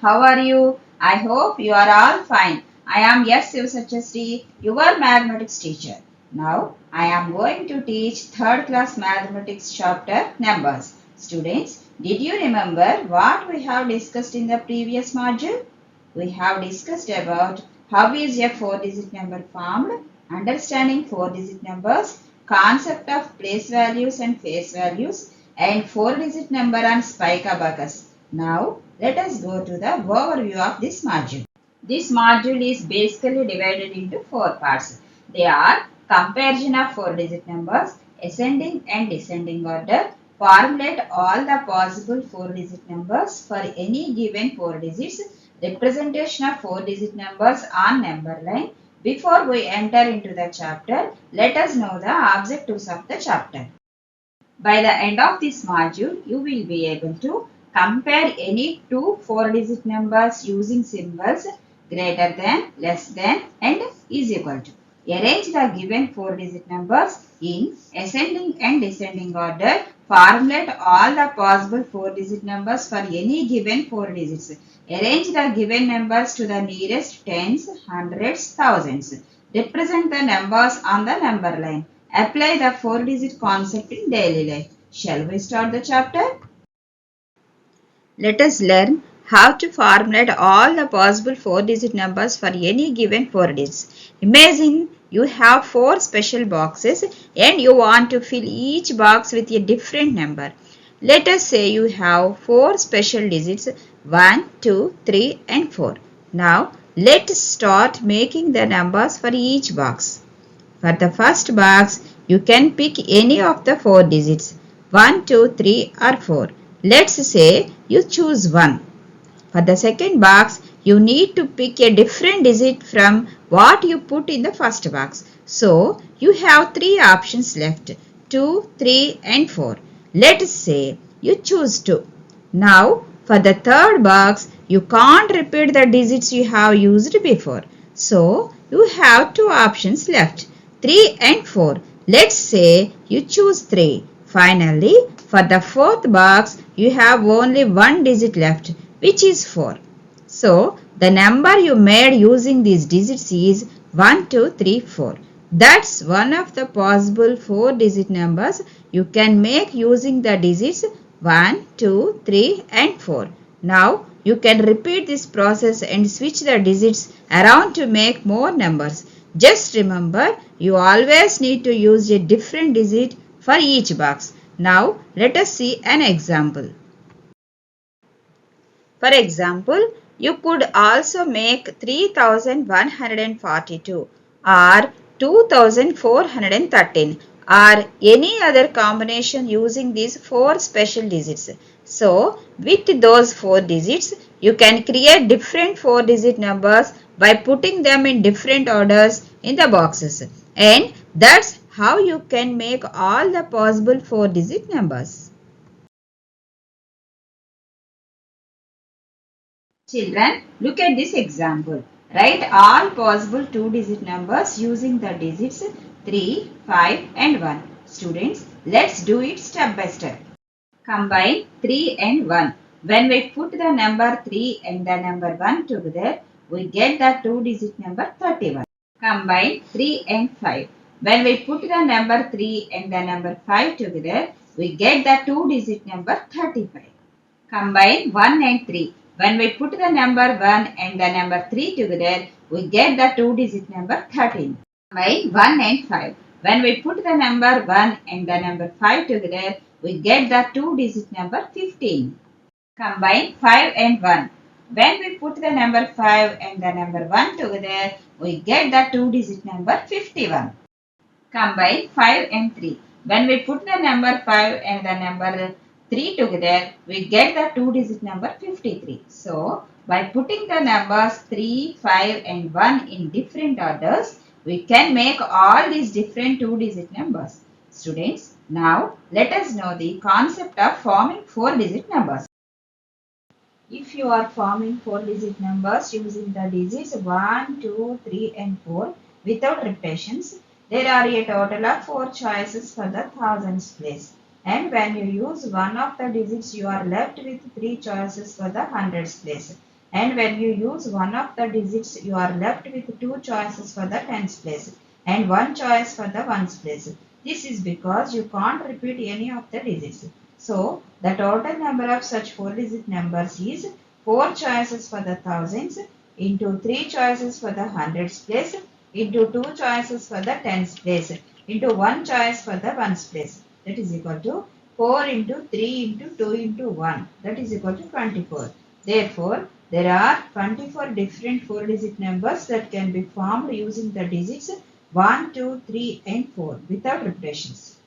How are you? I hope you are all fine. I am S. Sivasachastri, your mathematics teacher. Now, I am going to teach 3rd class mathematics chapter numbers. Students, did you remember what we have discussed in the previous module? We have discussed about how is a 4-digit number formed, understanding 4-digit numbers, concept of place values and face values, and 4-digit number and spike abacus. Now, let us go to the overview of this module. This module is basically divided into 4 parts. They are comparison of 4-digit numbers, ascending and descending order, formulate all the possible 4-digit numbers for any given 4 digits, representation of 4-digit numbers on number line. Before we enter into the chapter, let us know the objectives of the chapter. By the end of this module, you will be able to compare any two 4-digit numbers using symbols greater than, less than and is equal to. Arrange the given 4-digit numbers in ascending and descending order. Formulate all the possible 4-digit numbers for any given 4 digits. Arrange the given numbers to the nearest tens, hundreds, thousands. Represent the numbers on the number line. Apply the 4-digit concept in daily life. Shall we start the chapter? Let us learn how to formulate all the possible 4-digit numbers for any given 4 digits. Imagine you have 4 special boxes and you want to fill each box with a different number. Let us say you have 4 special digits 1, 2, 3 and 4. Now let's start making the numbers for each box. For the first box, you can pick any of the 4 digits 1, 2, 3 or 4. Let's say you choose 1. For the second box, you need to pick a different digit from what you put in the first box. So, you have 3 options left 2, 3 and 4. Let's say you choose 2. Now, for the third box, you can't repeat the digits you have used before. So, you have 2 options left 3 and 4. Let's say you choose 3. Finally, for the fourth box, you have only 1 digit left, which is 4. So, the number you made using these digits is 1, 2, 3, 4. That's one of the possible 4-digit numbers you can make using the digits 1, 2, 3 and 4. Now, you can repeat this process and switch the digits around to make more numbers. Just remember, you always need to use a different digit for each box. Now, let us see an example. For example, you could also make 3142 or 2413 or any other combination using these 4 special digits. So, with those 4 digits, you can create different 4-digit numbers by putting them in different orders in the boxes. And that's how you can make all the possible 4-digit numbers. Children, look at this example. Write all possible 2-digit numbers using the digits 3, 5 and 1. Students, let's do it step by step. Combine 3 and 1. When we put the number 3 and the number 1 together, we get the 2-digit number 31. Combine 3 and 5. When we put the number 3 and the number 5 together, we get the 2-digit number 35. Combine 1 and 3. When we put the number 1 and the number 3 together, we get the 2-digit number 13. Combine 1 and 5. When we put the number 1 and the number 5 together, we get the 2-digit number 15. Combine 5 and 1. When we put the number 5 and the number 1 together, we get the 2-digit number 51. Combine 5 and 3. When we put the number 5 and the number 3 together, we get the 2-digit number 53. So, by putting the numbers 3, 5 and 1 in different orders, we can make all these different 2-digit numbers. Students, now let us know the concept of forming 4-digit numbers. If you are forming 4-digit numbers using the digits 1, 2, 3 and 4 without repetitions, there are a total of 4 choices for the thousands place. And when you use one of the digits, you are left with 3 choices for the hundreds place. and when you use one of the digits, you are left with two choices for the tens place and one choice for the ones place. This is because you can't repeat any of the digits. So, the total number of such four-digit numbers is 4 choices for the thousands into 3 choices for the hundreds place into 2 choices for the tens place into 1 choice for the ones place. That is equal to 4 into 3 into 2 into 1. That is equal to 24. Therefore, there are 24 different four-digit numbers that can be formed using the digits 1, 2, 3 and 4 without repetitions.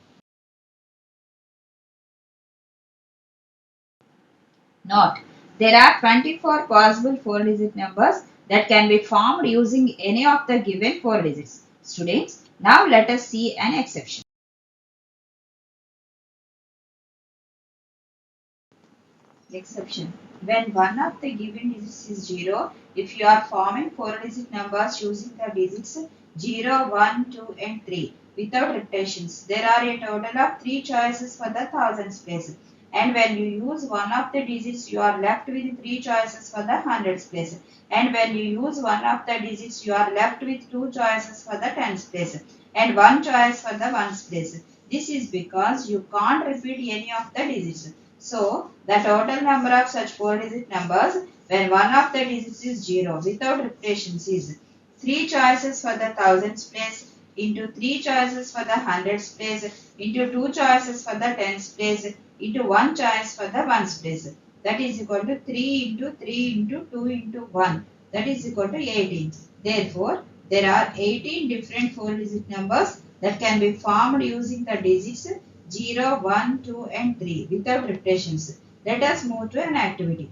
Note, there are 24 possible four-digit numbers that can be formed using any of the given four digits. Students, now let us see an exception. Exception. When one of the given digits is 0, if you are forming four-digit numbers using the digits 0, 1, 2 and 3 without repetitions, there are a total of 3 choices for the thousands place. And when you use one of the digits, you are left with 3 choices for the hundreds place. And when you use one of the digits, you are left with 2 choices for the tens place and 1 choice for the ones place. This is because you can't repeat any of the digits. So, the total number of such four-digit numbers when one of the digits is 0 without repetitions is 3 choices for the thousands place into 3 choices for the hundreds place into 2 choices for the tens place into 1 choice for the ones place. That is equal to 3 into 3 into 2 into 1. That is equal to 18. Therefore, there are 18 different four-digit numbers that can be formed using the digits 0, 1, 2 and 3 without repetitions. Let us move to an activity.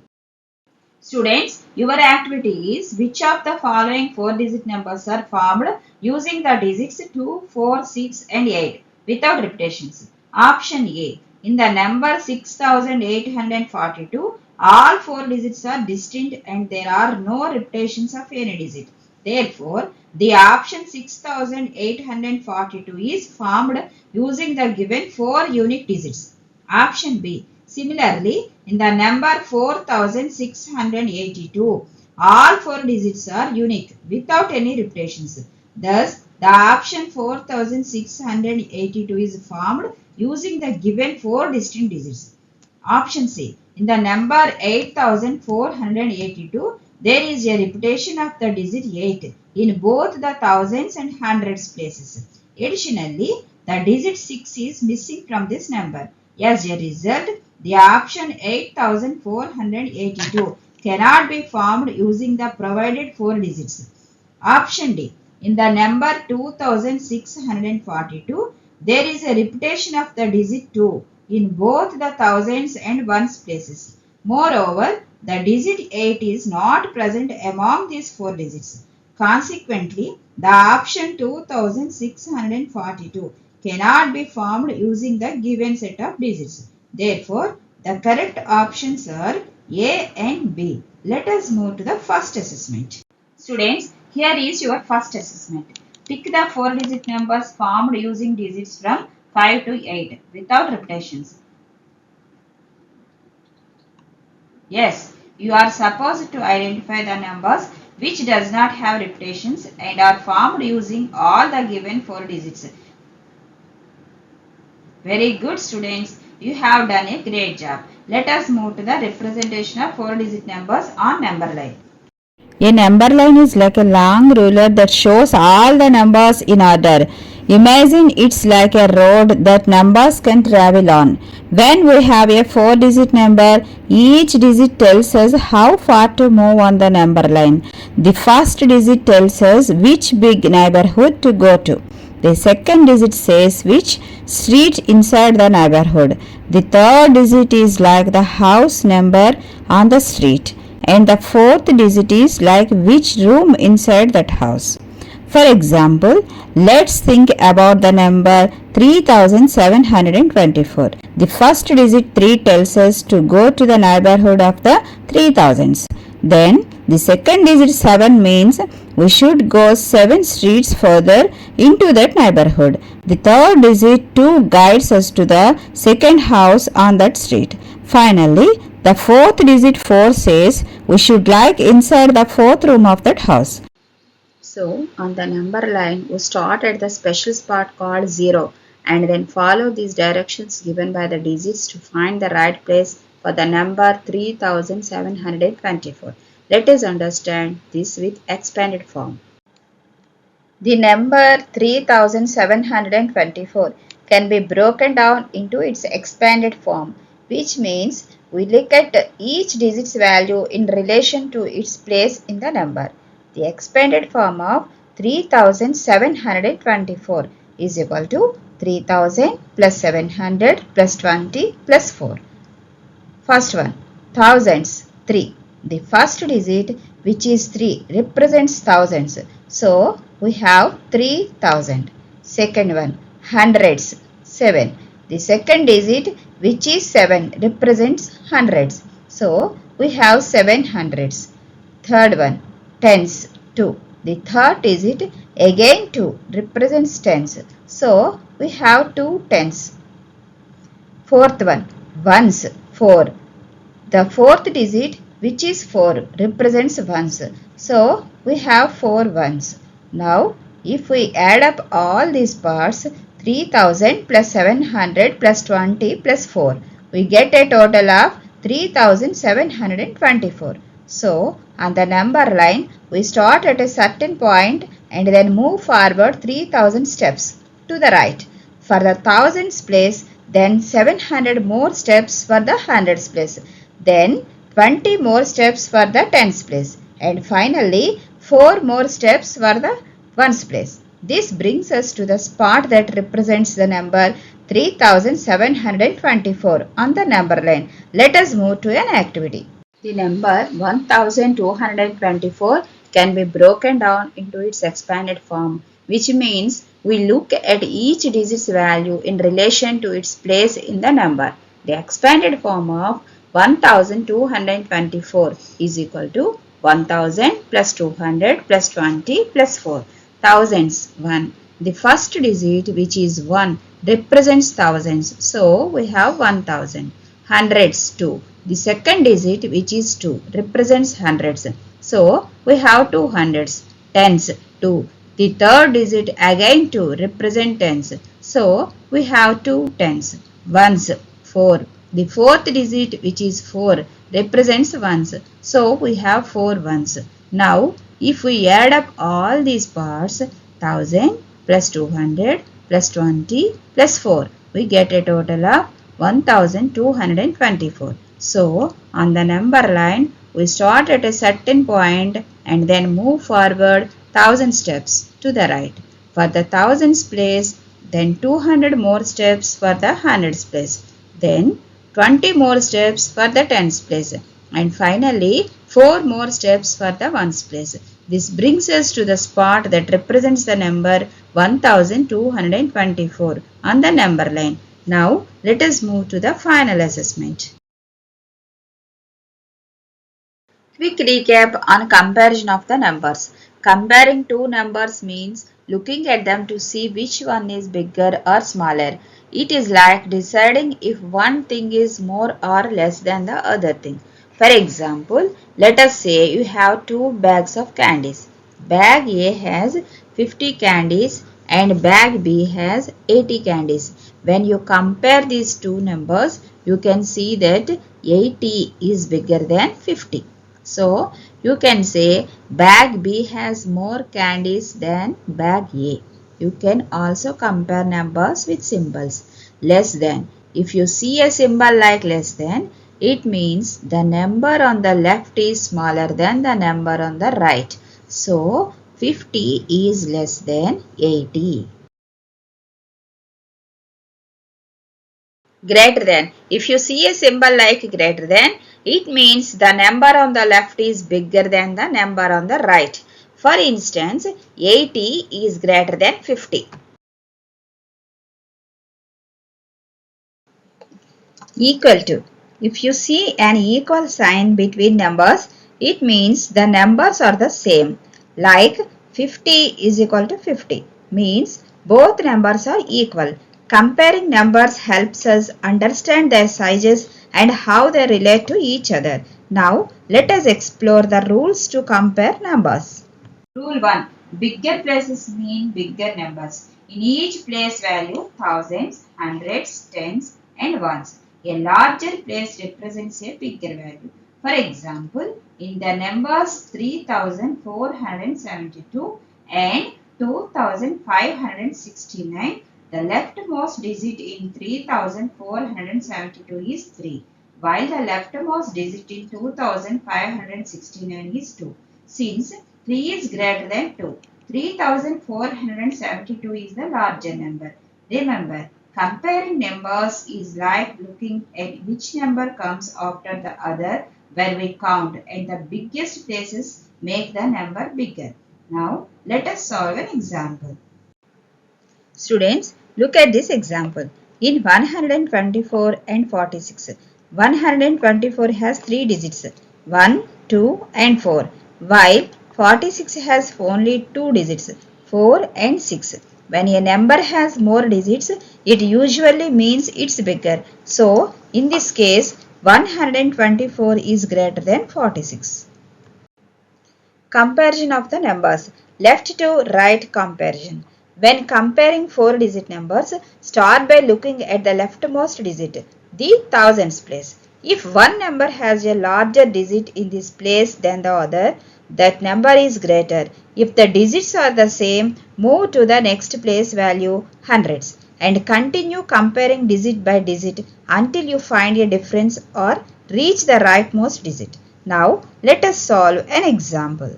Students, your activity is which of the following four-digit numbers are formed using the digits 2, 4, 6 and 8 without repetitions. Option A. In the number 6842, all four digits are distinct and there are no repetitions of any digit. Therefore, the option 6842 is formed using the given four unique digits. Option B. Similarly, in the number 4682, all four digits are unique without any repetitions. Thus, the option 4682 is formed using the given four distinct digits. Option C. In the number 8482, there is a repetition of the digit 8 in both the thousands and hundreds places. Additionally, the digit 6 is missing from this number. As a result, the option 8482 cannot be formed using the provided four digits. Option D. In the number 2642, there is a repetition of the digit 2 in both the thousands and ones places. Moreover, the digit 8 is not present among these four digits. Consequently, the option 2642 cannot be formed using the given set of digits. Therefore, the correct options are A and B. Let us move to the first assessment. Students, here is your first assessment. Pick the four-digit numbers formed using digits from 5 to 8 without repetitions. Yes, you are supposed to identify the numbers which does not have repetitions and are formed using all the given four digits. Very good, students. You have done a great job. Let us move to the representation of four-digit numbers on number line. A number line is like a long ruler that shows all the numbers in order. Imagine it's like a road that numbers can travel on. When we have a four-digit number, each digit tells us how far to move on the number line. The first digit tells us which big neighborhood to go to. The second digit says which street inside the neighborhood. The third digit is like the house number on the street. And the fourth digit is like which room inside that house. For example, let's think about the number 3724. The first digit 3 tells us to go to the neighborhood of the 3000s. Then the second digit 7 means we should go 7 streets further into that neighborhood. The third digit 2 guides us to the second house on that street. Finally, The fourth digit 4 says we should like inside the fourth room of that house. So on the number line, we start at the special spot called 0 and then follow these directions given by the digits to find the right place for the number 3724. Let us understand this with expanded form. The number 3724 can be broken down into its expanded form, which means we look at each digit's value in relation to its place in the number. The expanded form of 3724 is equal to 3000 plus 700 plus 20 plus 4. First one, thousands, 3. The first digit, which is 3, represents thousands. So, we have 3000. Second one, hundreds, 7. The second digit, which is 7, represents hundreds. So, we have 7 hundreds. Third one, tens, 2. The third digit, again 2, represents tens. So, we have 2 tens. Fourth one, ones, 4. The fourth digit, which is 4, represents ones. So, we have 4 ones. Now, if we add up all these parts, 3000 plus 700 plus 20 plus 4, we get a total of 3724. So, on the number line, we start at a certain point and then move forward 3000 steps to the right. For the thousands place, then 700 more steps for the hundreds place. Then 20 more steps for the tens place, and finally 4 more steps for the ones place. This brings us to the spot that represents the number 3724 on the number line. Let us move to an activity. The number 1224 can be broken down into its expanded form, which means we look at each digit's value in relation to its place in the number. The expanded form of 1224 is equal to 1000 plus 200 plus 20 plus 4. Thousands, 1. The first digit, which is 1, represents thousands. So, we have 1000. Hundreds, 2. The second digit, which is 2, represents hundreds. So, we have 2 hundreds. Tens, 2. The third digit, again 2, represents tens. So, we have 2 tens. Ones, 4. The fourth digit, which is 4, represents ones. So, we have 4 ones. Now, if we add up all these parts, 1000 plus 200 plus 20 plus 4, we get a total of 1224. So, on the number line, we start at a certain point and then move forward 1000 steps to the right. For the thousands place, then 200 more steps for the hundreds place. Then 20 more steps for the tens place, and finally 4 more steps for the ones place. This brings us to the spot that represents the number 1224 on the number line. Now let us move to the final assessment. Quick recap on comparison of the numbers. Comparing two numbers means looking at them to see which one is bigger or smaller. It is like deciding if one thing is more or less than the other thing. For example, let us say you have 2 bags of candies. Bag A has 50 candies and bag B has 80 candies. When you compare these two numbers, you can see that 80 is bigger than 50. So, you can say bag B has more candies than bag A. You can also compare numbers with symbols. Less than. If you see a symbol like less than, it means the number on the left is smaller than the number on the right. So, 50 is less than 80. Greater than. If you see a symbol like greater than, it means the number on the left is bigger than the number on the right. For instance, 80 is greater than 50. Equal to. If you see an equal sign between numbers, it means the numbers are the same. Like 50 is equal to 50 means both numbers are equal. Comparing numbers helps us understand their sizes and how they relate to each other. Now, let us explore the rules to compare numbers. Rule 1. Bigger places mean bigger numbers. In each place value, thousands, hundreds, tens and ones. A larger place represents a bigger value. For example, in the numbers 3472 and 2569, the leftmost digit in 3472 is 3, while the leftmost digit in 2569 is 2. Since 3 is greater than 2, 3472 is the larger number. Remember, comparing numbers is like looking at which number comes after the other where we count, and the biggest places make the number bigger. Now, let us solve an example. Students, look at this example. In 124 and 46, 124 has 3 digits, 1, 2 and 4, while 46 has only 2 digits, 4 and 6. When a number has more digits, it usually means it's bigger. So, in this case, 124 is greater than 46. Comparison of the numbers. Left to right comparison. When comparing 4-digit numbers, start by looking at the leftmost digit, the thousands place. If one number has a larger digit in this place than the other, that number is greater. If the digits are the same, move to the next place value, hundreds, and continue comparing digit by digit until you find a difference or reach the rightmost digit. Now, let us solve an example.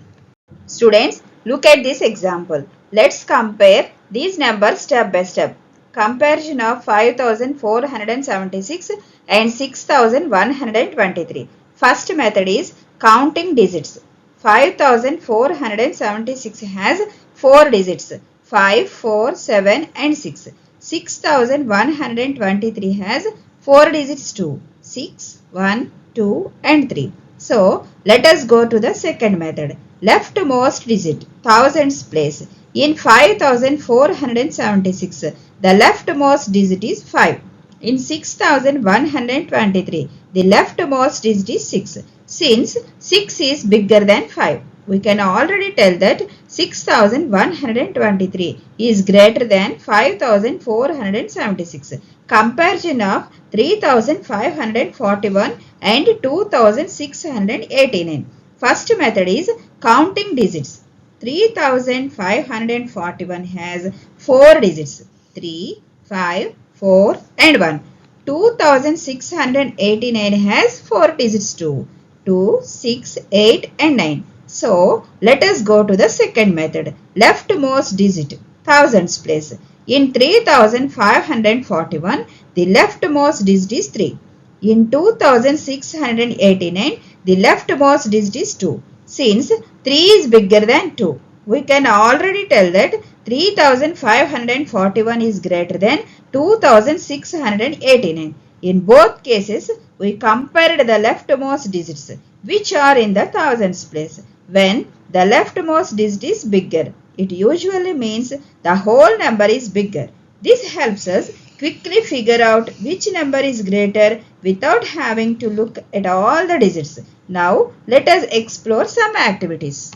Students, look at this example. Let's compare these numbers step by step. Comparison of 5476 and 6123. First method is counting digits. 5476 has 4 digits, 5, 4, 7 and 6. 6123 has 4 digits too, 6, 1, 2 and 3. So, let us go to the second method. Leftmost digit, thousands place. In 5476, the leftmost digit is 5. In 6123, the leftmost digit is 6. Since 6 is bigger than 5, we can already tell that 6123 is greater than 5476. Comparison of 3541 and 2689. First method is counting digits. 3541 has 4 digits, 3, 5, 4 and 1. 2689 has 4 digits too, 2, 6, 8 and 9. So, let us go to the second method, leftmost digit, thousands place. In 3541, the leftmost digit is 3. In 2689, the leftmost digit is 2. Since 3 is bigger than 2, we can already tell that 3541 is greater than 2689. In both cases, we compared the leftmost digits, which are in the thousands place. When the leftmost digit is bigger, it usually means the whole number is bigger. This helps us quickly figure out which number is greater without having to look at all the digits. Now, let us explore some activities.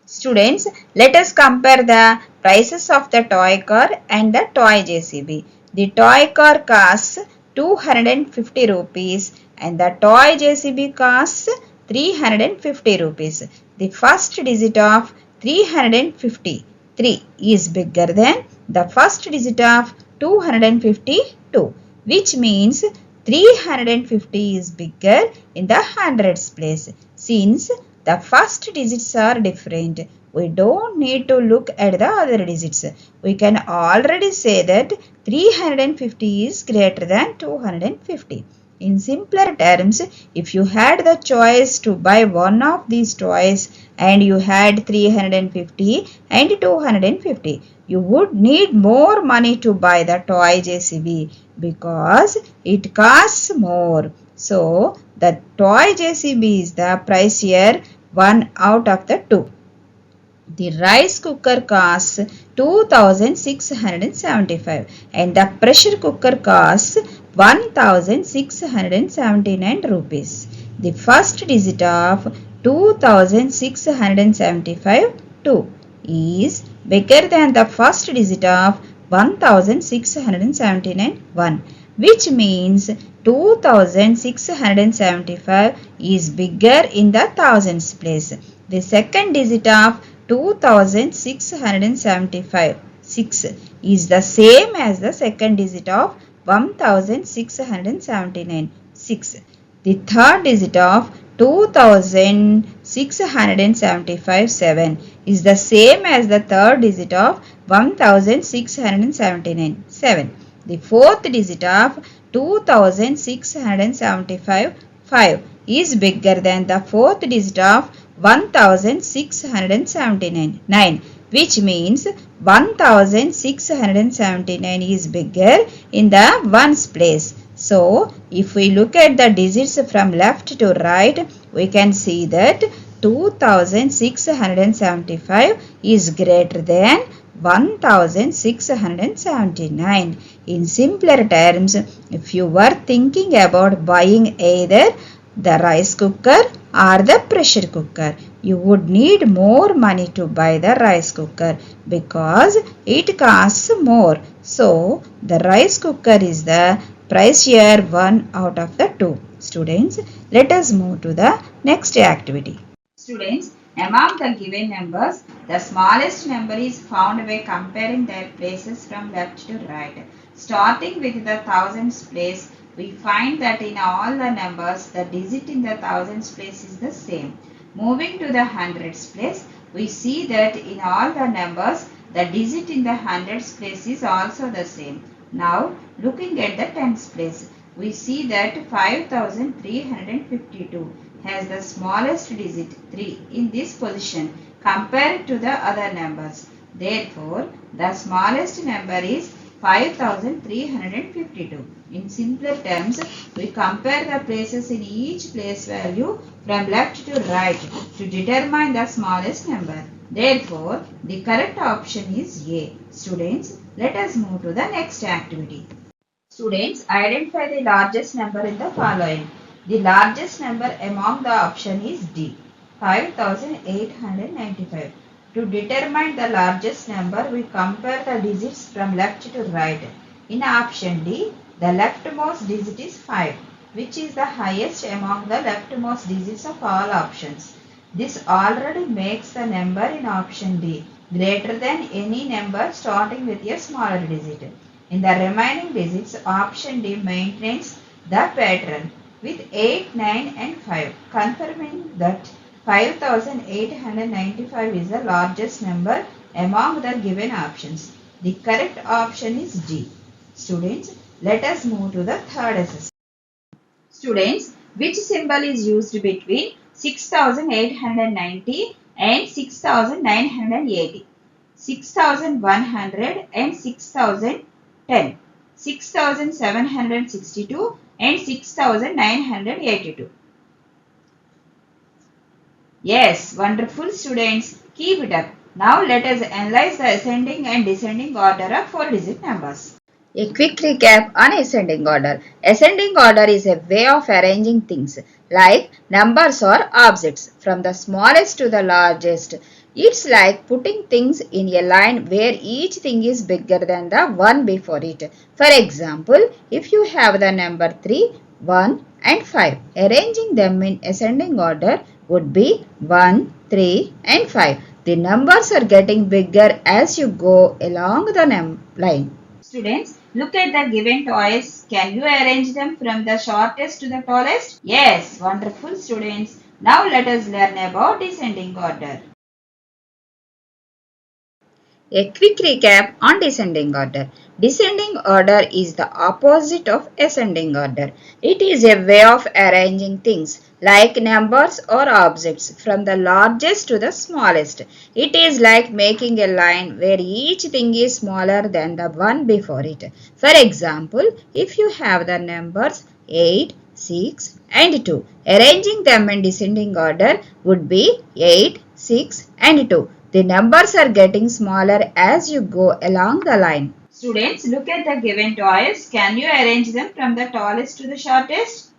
Students, let us compare the prices of the toy car and the toy JCB. The toy car costs 250 rupees and the toy JCB costs 350 rupees. The first digit of 353 is bigger than the first digit of 252, which means 350 is bigger in the hundreds place. Since the first digits are different, we don't need to look at the other digits. We can already say that 350 is greater than 250. In simpler terms, if you had the choice to buy one of these toys and you had 350 and 250, you would need more money to buy the toy JCB because it costs more. So, the toy JCB is the pricier one out of the two. The rice cooker costs 2675 and the pressure cooker costs 1679 rupees. The first digit of 2675 2 is bigger than the first digit of 1679 1, which means 2675 is bigger in the thousands place. The second digit of 2675 6 is the same as the second digit of 1679 6. The third digit of 2675 7 is the same as the third digit of 1679 7. The fourth digit of 2675 5 is bigger than the fourth digit of 1679 9, which means 1679 is bigger in the ones place. So, if we look at the digits from left to right, we can see that 2675 is greater than 1679. In simpler terms, if you were thinking about buying either the rice cooker or the pressure cooker, you would need more money to buy the rice cooker because it costs more. So, the rice cooker is the pricier one out of the two. Students, let us move to the next activity. Students, among the given numbers, the smallest number is found by comparing their places from left to right. Starting with the thousands place, we find that in all the numbers, the digit in the thousands place is the same. Moving to the hundreds place, we see that in all the numbers, the digit in the hundreds place is also the same. Now, looking at the tens place, we see that 5352 has the smallest digit 3 in this position compared to the other numbers. Therefore, the smallest number is 5352. In simpler terms, we compare the places in each place value from left to right to determine the smallest number. Therefore, the correct option is A. Students, let us move to the next activity. Students, identify the largest number in the following. The largest number among the option is D, 5895. To determine the largest number, we compare the digits from left to right. In option D, the leftmost digit is 5, which is the highest among the leftmost digits of all options. This already makes the number in option D greater than any number starting with a smaller digit. In the remaining digits, option D maintains the pattern with 8, 9 and 5, confirming that 5895 is the largest number among the given options. The correct option is D. Students, let us move to the third assessment. Students, which symbol is used between 6890 and 6980? 6100 and 6010, 6762 and 6982. Yes, wonderful students. Keep it up. Now let us analyze the ascending and descending order of 4-digit numbers. A quick recap on ascending order. Ascending order is a way of arranging things like numbers or objects from the smallest to the largest. It's like putting things in a line where each thing is bigger than the one before it. For example, if you have the number 3, 1 and 5, arranging them in ascending order would be 1, 3 and 5. The numbers are getting bigger as you go along the line. Students, look at the given toys. Can you arrange them from the shortest to the tallest? Yes, wonderful students. Now let us learn about descending order. A quick recap on descending order. Descending order is the opposite of ascending order. It is a way of arranging things like numbers or objects from the largest to the smallest. It is like making a line where each thing is smaller than the one before it. For example, if you have the numbers 8, 6 and 2, arranging them in descending order would be 8, 6 and 2. The numbers are getting smaller as you go along the line. Students, look at the given toys. Can you arrange them from the tallest to the shortest?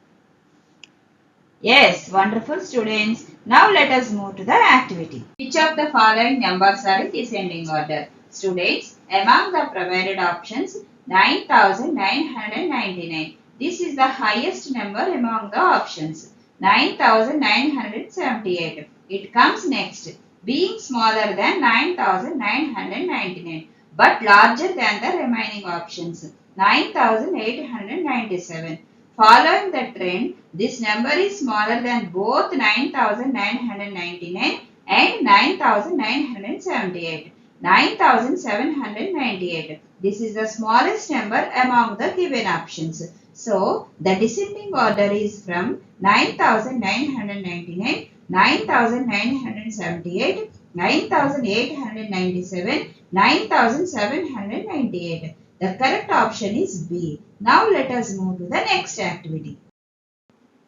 Yes, wonderful students. Now let us move to the activity. Which of the following numbers are in descending order? Students, among the provided options, 9999. This is the highest number among the options. 9978. It comes next, being smaller than 9999 but larger than the remaining options. 9897. Following the trend, this number is smaller than both 9999 and 9978. 9798. This is the smallest number among the given options. So, the descending order is from 9999, 9978, 9897, 9798. The correct option is B. Now let us move to the next activity.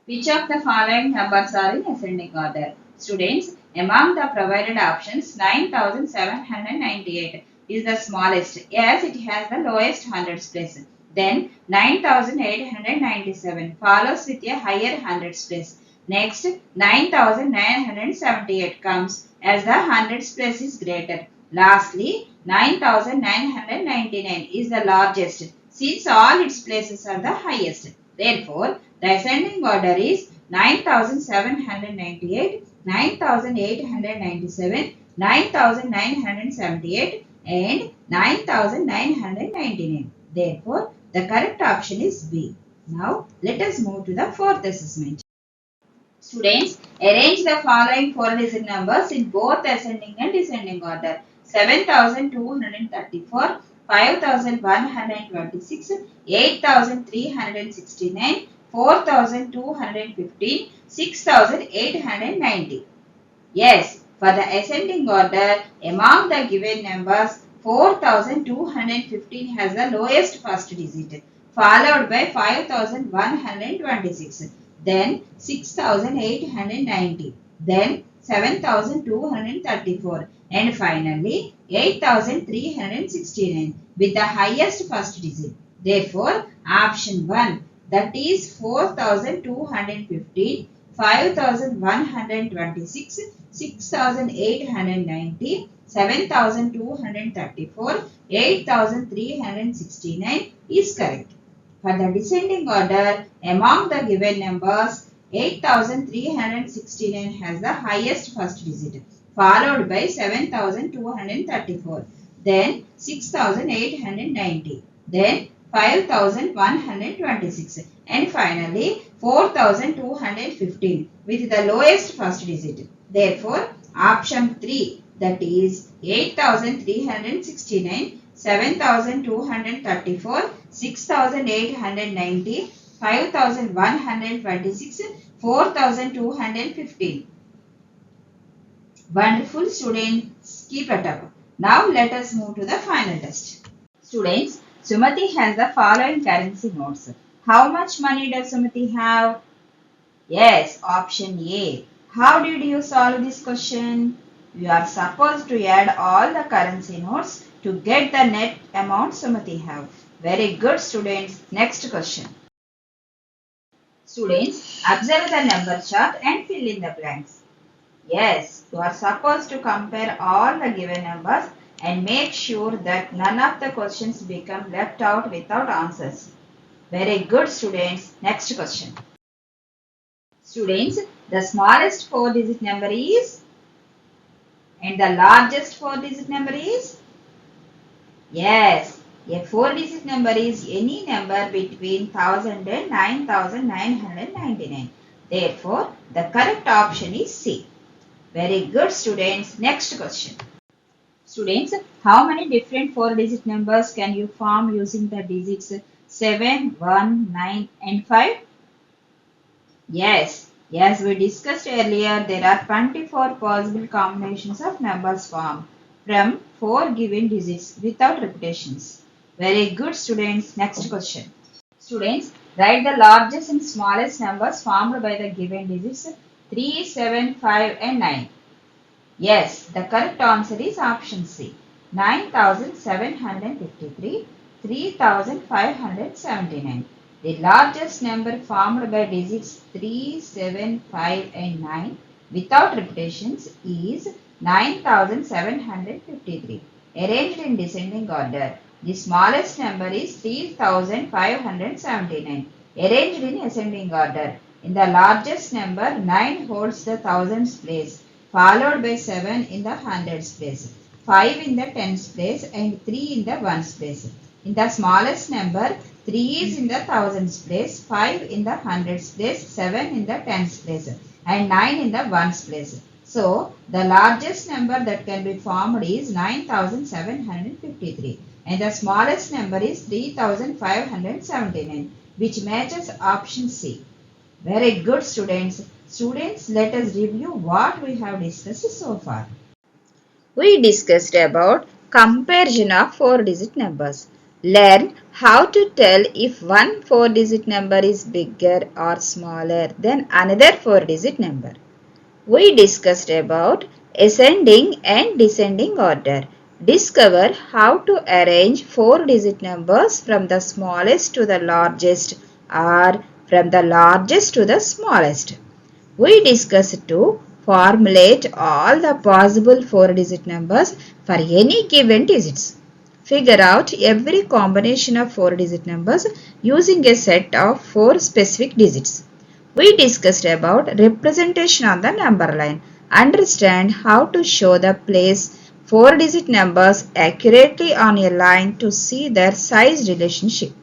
Which of the following numbers are in ascending order? Students, among the provided options, 9798 is the smallest as it has the lowest hundreds place. Then 9897 follows with a higher hundreds place. Next, 9978 comes as the hundreds place is greater. Lastly, 9999 is the largest since all its places are the highest. Therefore, the ascending order is 9798, 9897, 9978 and 9999. Therefore, the correct option is B. Now, let us move to the fourth assessment. Students, arrange the following four-digit numbers in both ascending and descending order. 7234, 5126, 8369, 4215, 6890. Yes, for the ascending order, among the given numbers, 4215 has the lowest first digit, followed by 5126, then 6890, then 7234, and finally 8369 with the highest first digit. Therefore, option 1, that is 4215, 5126, 6890, 7234, 8369 is correct. For the descending order, among the given numbers, 8369 has the highest first digit, followed by 7234, then 6890, then 5126, and finally 4215 with the lowest first digit. Therefore, option 3, that is 8369, 7234, 6890, 5126, 4215. Wonderful students, keep it up. Now let us move to the final test. Students, Sumati has the following currency notes. How much money does Sumati have? Yes, option A. How did you solve this question? You are supposed to add all the currency notes to get the net amount Sumati have. Very good students. Next question. Students, observe the number chart and fill in the blanks. Yes, you are supposed to compare all the given numbers and make sure that none of the questions become left out without answers. Very good students. Next question. Students, the smallest 4-digit number is and the largest 4-digit number is? Yes, a 4-digit number is any number between 1000 and 9999. Therefore, the correct option is C. Very good students. Next question. Students, how many different 4-digit numbers can you form using the digits 7, 1, 9 and 5? Yes, as we discussed earlier, there are 24 possible combinations of numbers formed from 4 given digits without repetitions. Very good students. Next question. Students, write the largest and smallest numbers formed by the given digits 3, 7, 5 and 9. Yes, the correct answer is option C. 9753, 3579. The largest number formed by digits 3, 7, 5 and 9 without repetitions is 9753. Arranged in descending order. The smallest number is 3579. Arranged in ascending order. In the largest number, 9 holds the thousands place, followed by 7 in the hundreds place, 5 in the tens place and 3 in the ones place. In the smallest number, 3 is in the thousands place, 5 in the hundreds place, 7 in the tens place and 9 in the ones place. So, the largest number that can be formed is 9753 and the smallest number is 3579, which matches option C. Very good, students. Students, let us review what we have discussed so far. We discussed about comparison of 4-digit numbers. Learn how to tell if one 4-digit number is bigger or smaller than another 4-digit number. We discussed about ascending and descending order. Discover how to arrange 4-digit numbers from the smallest to the largest or from the largest to the smallest. We discussed to formulate all the possible 4-digit numbers for any given digits. Figure out every combination of 4-digit numbers using a set of 4 specific digits. We discussed about representation on the number line. Understand how to show the place 4-digit numbers accurately on a line to see their size relationship.